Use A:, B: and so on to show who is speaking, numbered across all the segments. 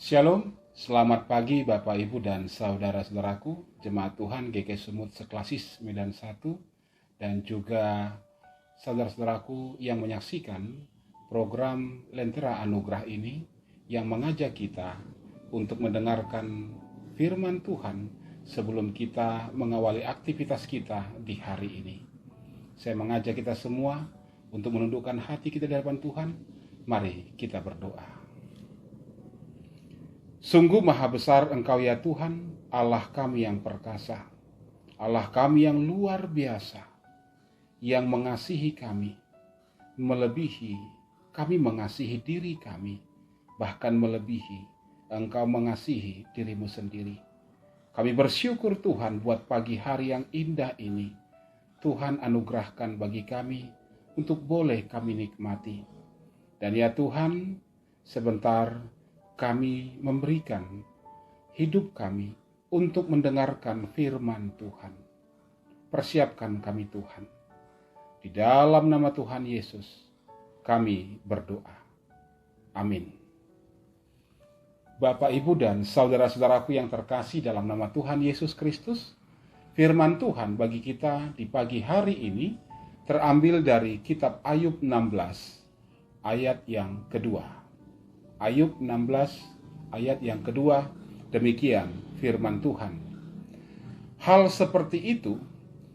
A: Shalom, selamat pagi Bapak Ibu dan saudara-saudaraku, Jemaat Tuhan GK Sumut Seklasis Medan 1, dan juga saudara-saudaraku yang menyaksikan program Lentera Anugerah ini yang mengajak kita untuk mendengarkan firman Tuhan sebelum kita mengawali aktivitas kita di hari ini. Saya mengajak kita semua untuk menundukkan hati kita di hadapan Tuhan. Mari kita berdoa. Sungguh maha besar Engkau ya Tuhan, Allah kami yang perkasa, Allah kami yang luar biasa, yang mengasihi kami, melebihi kami mengasihi diri kami, bahkan melebihi Engkau mengasihi dirimu sendiri. Kami bersyukur Tuhan buat pagi hari yang indah ini. Tuhan anugerahkan bagi kami untuk boleh kami nikmati. Dan ya Tuhan, sebentar kami memberikan hidup kami untuk mendengarkan firman Tuhan. Persiapkan kami Tuhan. Di dalam nama Tuhan Yesus, kami berdoa. Amin. Bapak, Ibu, dan saudara-saudaraku yang terkasih dalam nama Tuhan Yesus Kristus, firman Tuhan bagi kita di pagi hari ini terambil dari kitab Ayub 16, ayat yang kedua. Ayub 16 ayat yang kedua, demikian firman Tuhan. Hal seperti itu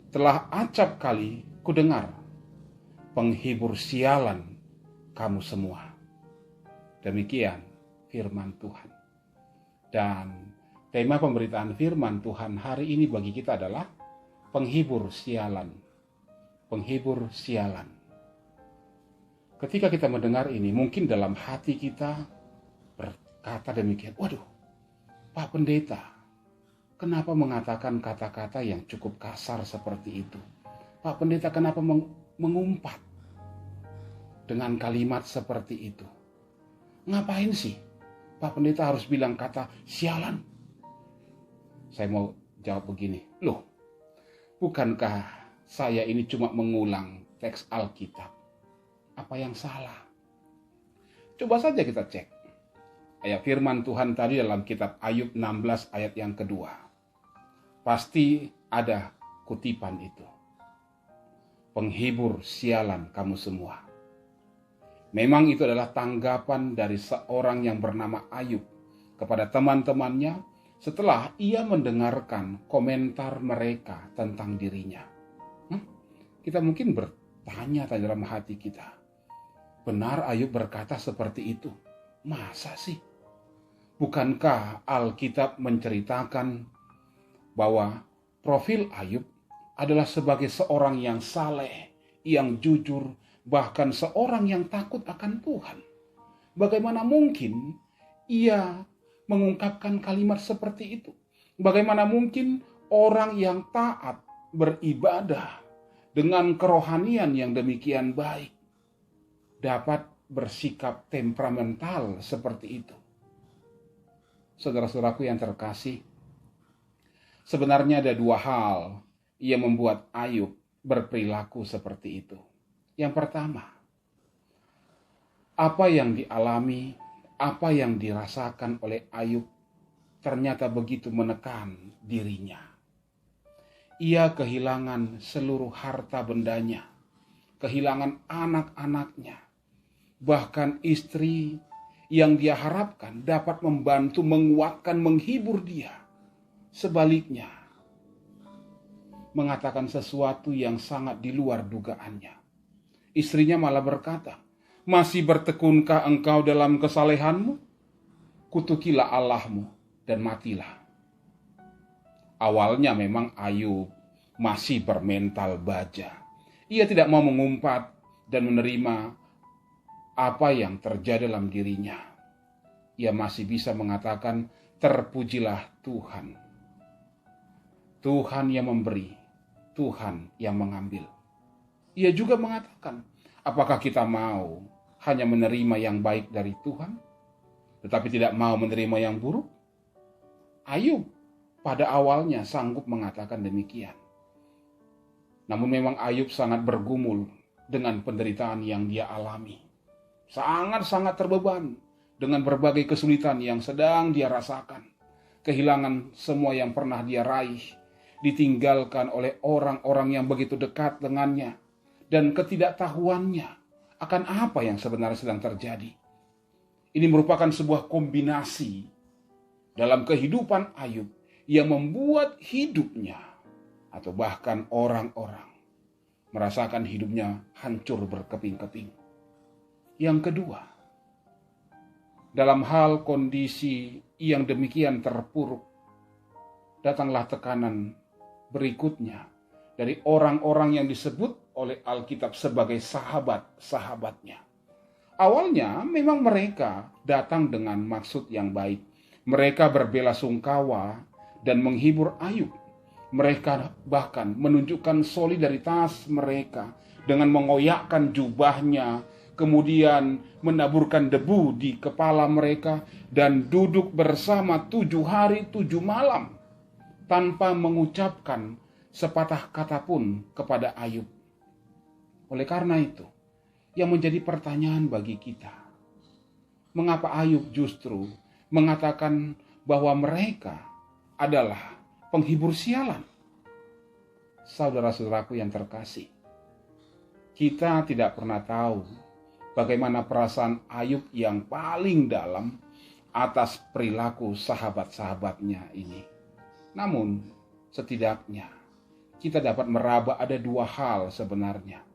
A: telah acap kali kudengar, penghibur sialan kamu semua. Demikian firman Tuhan. Dan tema pemberitaan firman Tuhan hari ini bagi kita adalah penghibur sialan. Penghibur sialan. Ketika kita mendengar ini, mungkin dalam hati kita berkata demikian, waduh, Pak Pendeta, kenapa mengatakan kata-kata yang cukup kasar seperti itu? Pak Pendeta, kenapa mengumpat dengan kalimat seperti itu? Ngapain sih Pak Pendeta harus bilang kata sialan? Saya mau jawab begini, loh, bukankah saya ini cuma mengulang teks Alkitab? Apa yang salah? Coba saja kita cek ayat firman Tuhan tadi dalam kitab Ayub 16 ayat yang kedua. Pasti ada kutipan itu. Penghibur sialan kamu semua. Memang itu adalah tanggapan dari seorang yang bernama Ayub kepada teman-temannya setelah ia mendengarkan komentar mereka tentang dirinya. Kita mungkin bertanya dalam hati kita, benar Ayub berkata seperti itu? Masa sih? Bukankah Alkitab menceritakan bahwa profil Ayub adalah sebagai seorang yang saleh, yang jujur, bahkan seorang yang takut akan Tuhan? Bagaimana mungkin ia mengungkapkan kalimat seperti itu? Bagaimana mungkin orang yang taat beribadah dengan kerohanian yang demikian baik dapat bersikap temperamental seperti itu? Saudara-saudaraku yang terkasih, sebenarnya ada dua hal yang membuat Ayub berperilaku seperti itu. Yang pertama, apa yang dialami, apa yang dirasakan oleh Ayub ternyata begitu menekan dirinya. Ia kehilangan seluruh harta bendanya, kehilangan anak-anaknya, bahkan istri yang dia harapkan dapat membantu, menguatkan, menghibur dia. Sebaliknya, mengatakan sesuatu yang sangat di luar dugaannya. Istrinya malah berkata, masih bertekunkah engkau dalam kesalehanmu? Kutukilah Allahmu dan matilah. Awalnya memang Ayub masih bermental baja. Ia tidak mau mengumpat dan menerima apa yang terjadi dalam dirinya. Ia masih bisa mengatakan, terpujilah Tuhan. Tuhan yang memberi, Tuhan yang mengambil. Ia juga mengatakan, apakah kita mau hanya menerima yang baik dari Tuhan, tetapi tidak mau menerima yang buruk? Ayub pada awalnya sanggup mengatakan demikian. Namun memang Ayub sangat bergumul dengan penderitaan yang dia alami. Sangat-sangat terbeban dengan berbagai kesulitan yang sedang dia rasakan, kehilangan semua yang pernah dia raih, ditinggalkan oleh orang-orang yang begitu dekat dengannya, dan ketidaktahuannya akan apa yang sebenarnya sedang terjadi. Ini merupakan sebuah kombinasi dalam kehidupan Ayub yang membuat hidupnya atau bahkan orang-orang merasakan hidupnya hancur berkeping-keping. Yang kedua, dalam hal kondisi yang demikian terpuruk, datanglah tekanan berikutnya dari orang-orang yang disebut oleh Alkitab sebagai sahabat-sahabatnya. Awalnya memang mereka datang dengan maksud yang baik. Mereka berbelasungkawa dan menghibur Ayub. Mereka bahkan menunjukkan solidaritas mereka dengan mengoyakkan jubahnya, kemudian menaburkan debu di kepala mereka, dan duduk bersama 7 hari 7 malam tanpa mengucapkan sepatah kata pun kepada Ayub. Oleh karena itu, yang menjadi pertanyaan bagi kita, mengapa Ayub justru mengatakan bahwa mereka adalah penghibur sialan? Saudara-saudaraku yang terkasih, kita tidak pernah tahu bagaimana perasaan Ayub yang paling dalam atas perilaku sahabat-sahabatnya ini. Namun, setidaknya kita dapat meraba ada 2 hal sebenarnya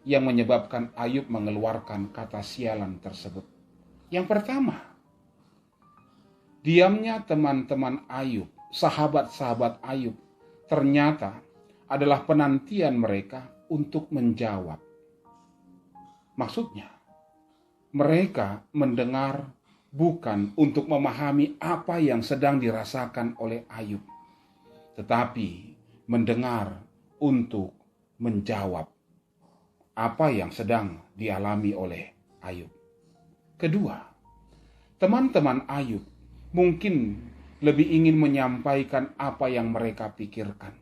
A: yang menyebabkan Ayub mengeluarkan kata sialan tersebut. Yang pertama, diamnya teman-teman Ayub, sahabat-sahabat Ayub, ternyata adalah penantian mereka untuk menjawab. Maksudnya, mereka mendengar bukan untuk memahami apa yang sedang dirasakan oleh Ayub, tetapi mendengar untuk menjawab apa yang sedang dialami oleh Ayub. Kedua, teman-teman Ayub mungkin lebih ingin menyampaikan apa yang mereka pikirkan.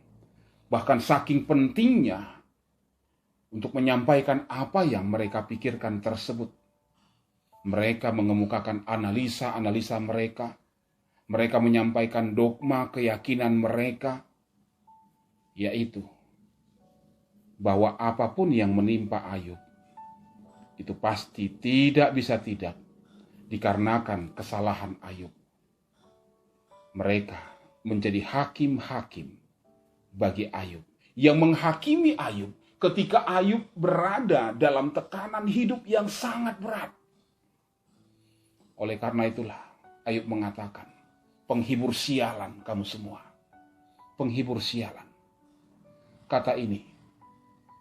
A: Bahkan saking pentingnya untuk menyampaikan apa yang mereka pikirkan tersebut, mereka mengemukakan analisa-analisa mereka. Mereka menyampaikan dogma keyakinan mereka, yaitu bahwa apapun yang menimpa Ayub itu pasti tidak bisa tidak dikarenakan kesalahan Ayub. Mereka menjadi hakim-hakim bagi Ayub, yang menghakimi Ayub ketika Ayub berada dalam tekanan hidup yang sangat berat. Oleh karena itulah Ayub mengatakan, penghibur sialan kamu semua. Penghibur sialan. Kata ini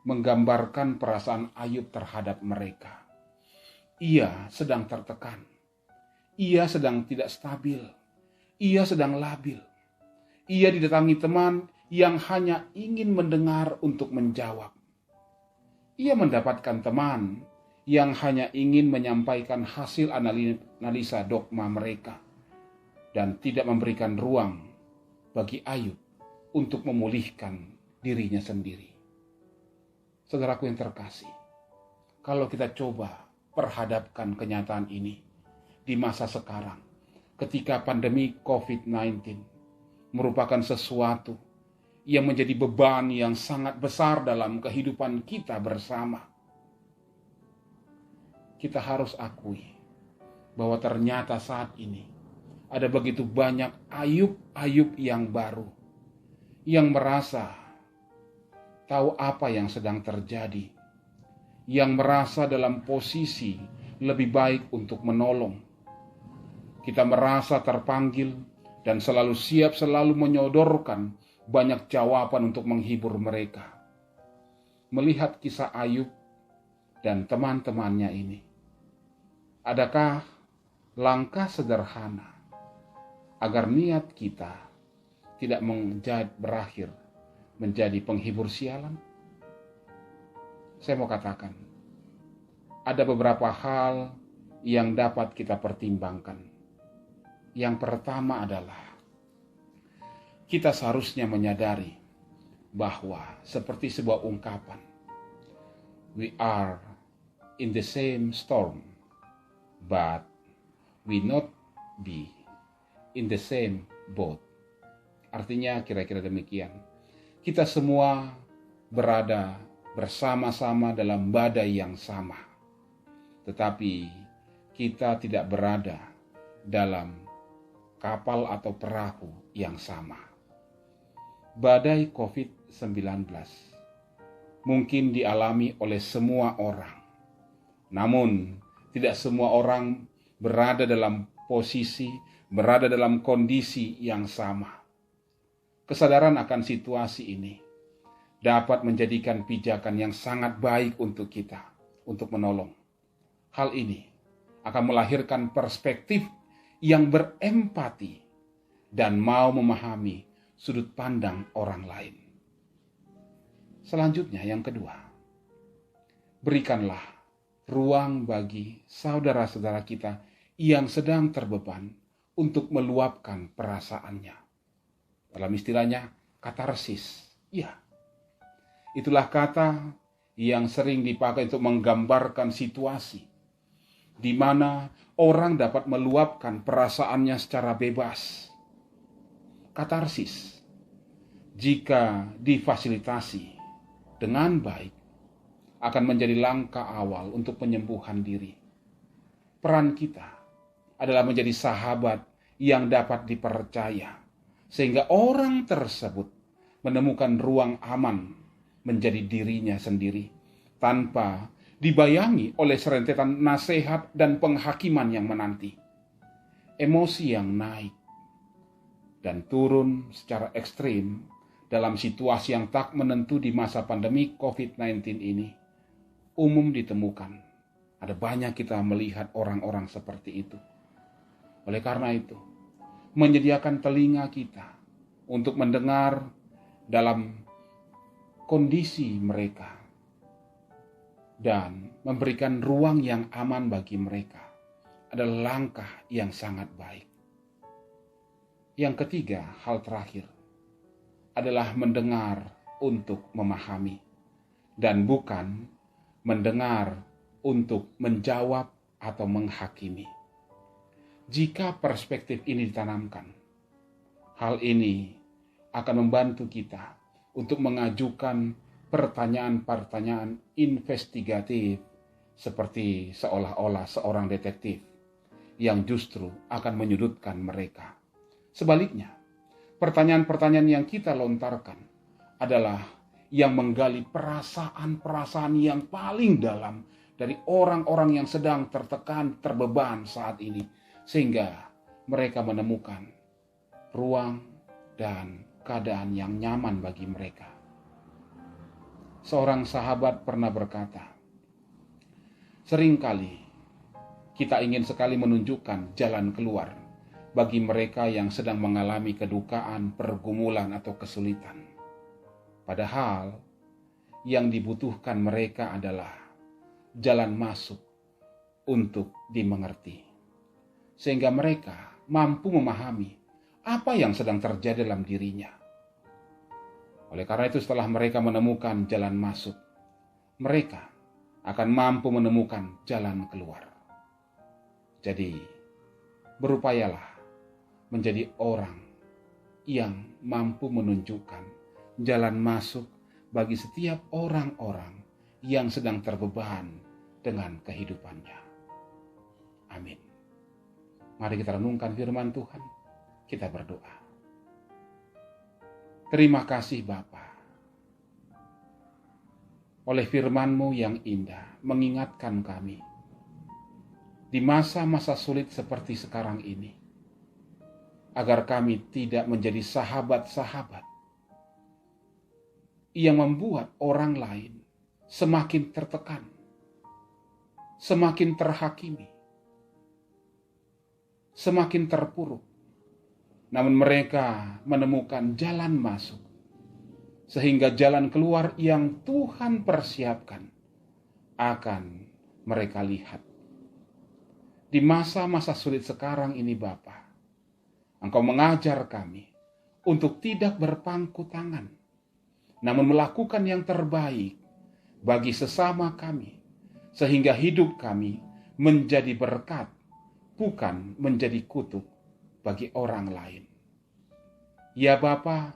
A: menggambarkan perasaan Ayub terhadap mereka. Ia sedang tertekan. Ia sedang tidak stabil. Ia sedang labil. Ia didatangi teman yang hanya ingin mendengar untuk menjawab. Ia mendapatkan teman yang hanya ingin menyampaikan hasil analisa dogma mereka dan tidak memberikan ruang bagi Ayub untuk memulihkan dirinya sendiri. Saudaraku yang terkasih, kalau kita coba perhadapkan kenyataan ini di masa sekarang, ketika pandemi COVID-19 merupakan sesuatu yang menjadi beban yang sangat besar dalam kehidupan kita bersama, kita harus akui bahwa ternyata saat ini ada begitu banyak Ayub-Ayub yang baru, yang merasa tahu apa yang sedang terjadi, yang merasa dalam posisi lebih baik untuk menolong. Kita merasa terpanggil dan selalu siap selalu menyodorkan banyak jawaban untuk menghibur mereka. Melihat kisah Ayub dan teman-temannya ini, adakah langkah sederhana agar niat kita tidak berakhir menjadi penghibur sialan? Saya mau katakan, ada beberapa hal yang dapat kita pertimbangkan. Yang pertama adalah, kita seharusnya menyadari bahwa seperti sebuah ungkapan, we are in the same storm, but we not be in the same boat. Artinya kira-kira demikian. Kita semua berada bersama-sama dalam badai yang sama. Tetapi kita tidak berada dalam kapal atau perahu yang sama. Badai COVID-19 mungkin dialami oleh semua orang. Namun tidak semua orang berada dalam posisi, berada dalam kondisi yang sama. Kesadaran akan situasi ini dapat menjadikan pijakan yang sangat baik untuk kita, untuk menolong. Hal ini akan melahirkan perspektif yang berempati dan mau memahami sudut pandang orang lain. Selanjutnya yang kedua, berikanlah ruang bagi saudara-saudara kita yang sedang terbeban untuk meluapkan perasaannya. Dalam istilahnya, katarsis. Ya, itulah kata yang sering dipakai untuk menggambarkan situasi di mana orang dapat meluapkan perasaannya secara bebas. Katarsis, jika difasilitasi dengan baik, akan menjadi langkah awal untuk penyembuhan diri. Peran kita adalah menjadi sahabat yang dapat dipercaya, sehingga orang tersebut menemukan ruang aman menjadi dirinya sendiri, tanpa dibayangi oleh serentetan nasihat dan penghakiman yang menanti. Emosi yang naik dan turun secara ekstrim dalam situasi yang tak menentu di masa pandemi COVID-19 ini umum ditemukan. Ada banyak kita melihat orang-orang seperti itu. Oleh karena itu, menyediakan telinga kita untuk mendengar dalam kondisi mereka dan memberikan ruang yang aman bagi mereka adalah langkah yang sangat baik. Yang ketiga, hal terakhir adalah mendengar untuk memahami dan bukan mendengar untuk menjawab atau menghakimi. Jika perspektif ini ditanamkan, hal ini akan membantu kita untuk mengajukan pertanyaan-pertanyaan investigatif seperti seolah-olah seorang detektif yang justru akan menyudutkan mereka. Sebaliknya, pertanyaan-pertanyaan yang kita lontarkan adalah yang menggali perasaan-perasaan yang paling dalam dari orang-orang yang sedang tertekan, terbeban saat ini, sehingga mereka menemukan ruang dan keadaan yang nyaman bagi mereka. Seorang sahabat pernah berkata, seringkali kita ingin sekali menunjukkan jalan keluar bagi mereka yang sedang mengalami kedukaan, pergumulan, atau kesulitan. Padahal yang dibutuhkan mereka adalah jalan masuk untuk dimengerti, sehingga mereka mampu memahami apa yang sedang terjadi dalam dirinya. Oleh karena itu, setelah mereka menemukan jalan masuk, mereka akan mampu menemukan jalan keluar. Jadi, berupayalah menjadi orang yang mampu menunjukkan jalan masuk bagi setiap orang-orang yang sedang terbeban dengan kehidupannya. Amin. Mari kita renungkan firman Tuhan. Kita berdoa. Terima kasih Bapa, oleh firman-Mu yang indah mengingatkan kami di masa-masa sulit seperti sekarang ini, agar kami tidak menjadi sahabat-sahabat yang membuat orang lain semakin tertekan, semakin terhakimi, semakin terpuruk. Namun mereka menemukan jalan masuk, sehingga jalan keluar yang Tuhan persiapkan akan mereka lihat. Di masa-masa sulit sekarang ini Bapa, Engkau mengajar kami untuk tidak berpangku tangan, namun melakukan yang terbaik bagi sesama kami, sehingga hidup kami menjadi berkat, bukan menjadi kutuk bagi orang lain. Ya Bapa,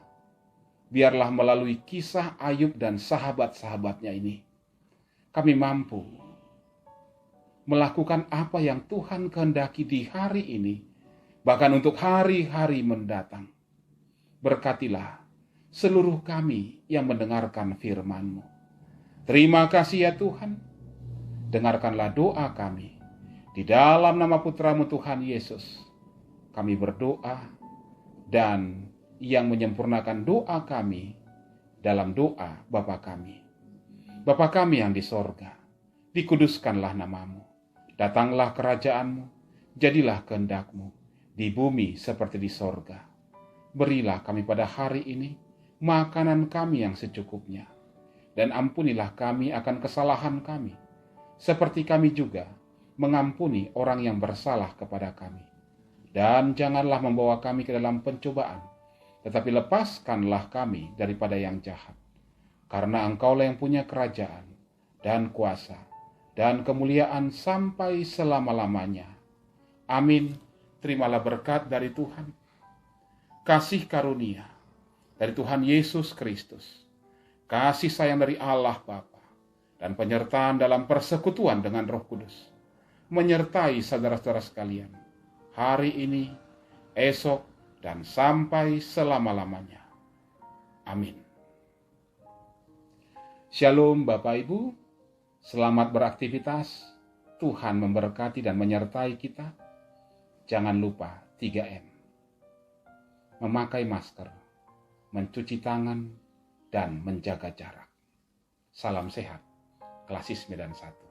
A: biarlah melalui kisah Ayub dan sahabat-sahabatnya ini, kami mampu melakukan apa yang Tuhan kehendaki di hari ini, bahkan untuk hari-hari mendatang. Berkatilah seluruh kami yang mendengarkan firman-Mu. Terima kasih ya Tuhan. Dengarkanlah doa kami. Di dalam nama Putra-Mu Tuhan Yesus, kami berdoa, dan yang menyempurnakan doa kami dalam doa Bapa kami. Bapa kami yang di sorga, dikuduskanlah nama-Mu. Datanglah kerajaan-Mu, jadilah kehendak-Mu di bumi seperti di sorga. Berilah kami pada hari ini makanan kami yang secukupnya, dan ampunilah kami akan kesalahan kami, seperti kami juga mengampuni orang yang bersalah kepada kami. Dan janganlah membawa kami ke dalam pencobaan, tetapi lepaskanlah kami daripada yang jahat. Karena Engkaulah yang punya kerajaan dan kuasa dan kemuliaan sampai selama-lamanya. Amin. Terimalah berkat dari Tuhan, kasih karunia dari Tuhan Yesus Kristus, kasih sayang dari Allah Bapa, dan penyertaan dalam persekutuan dengan Roh Kudus, menyertai saudara-saudara sekalian, hari ini, esok, dan sampai selama-lamanya. Amin. Shalom Bapak Ibu, selamat beraktivitas, Tuhan memberkati dan menyertai kita. Jangan lupa 3M, memakai masker, mencuci tangan, dan menjaga jarak. Salam sehat, Klasis Medan 1.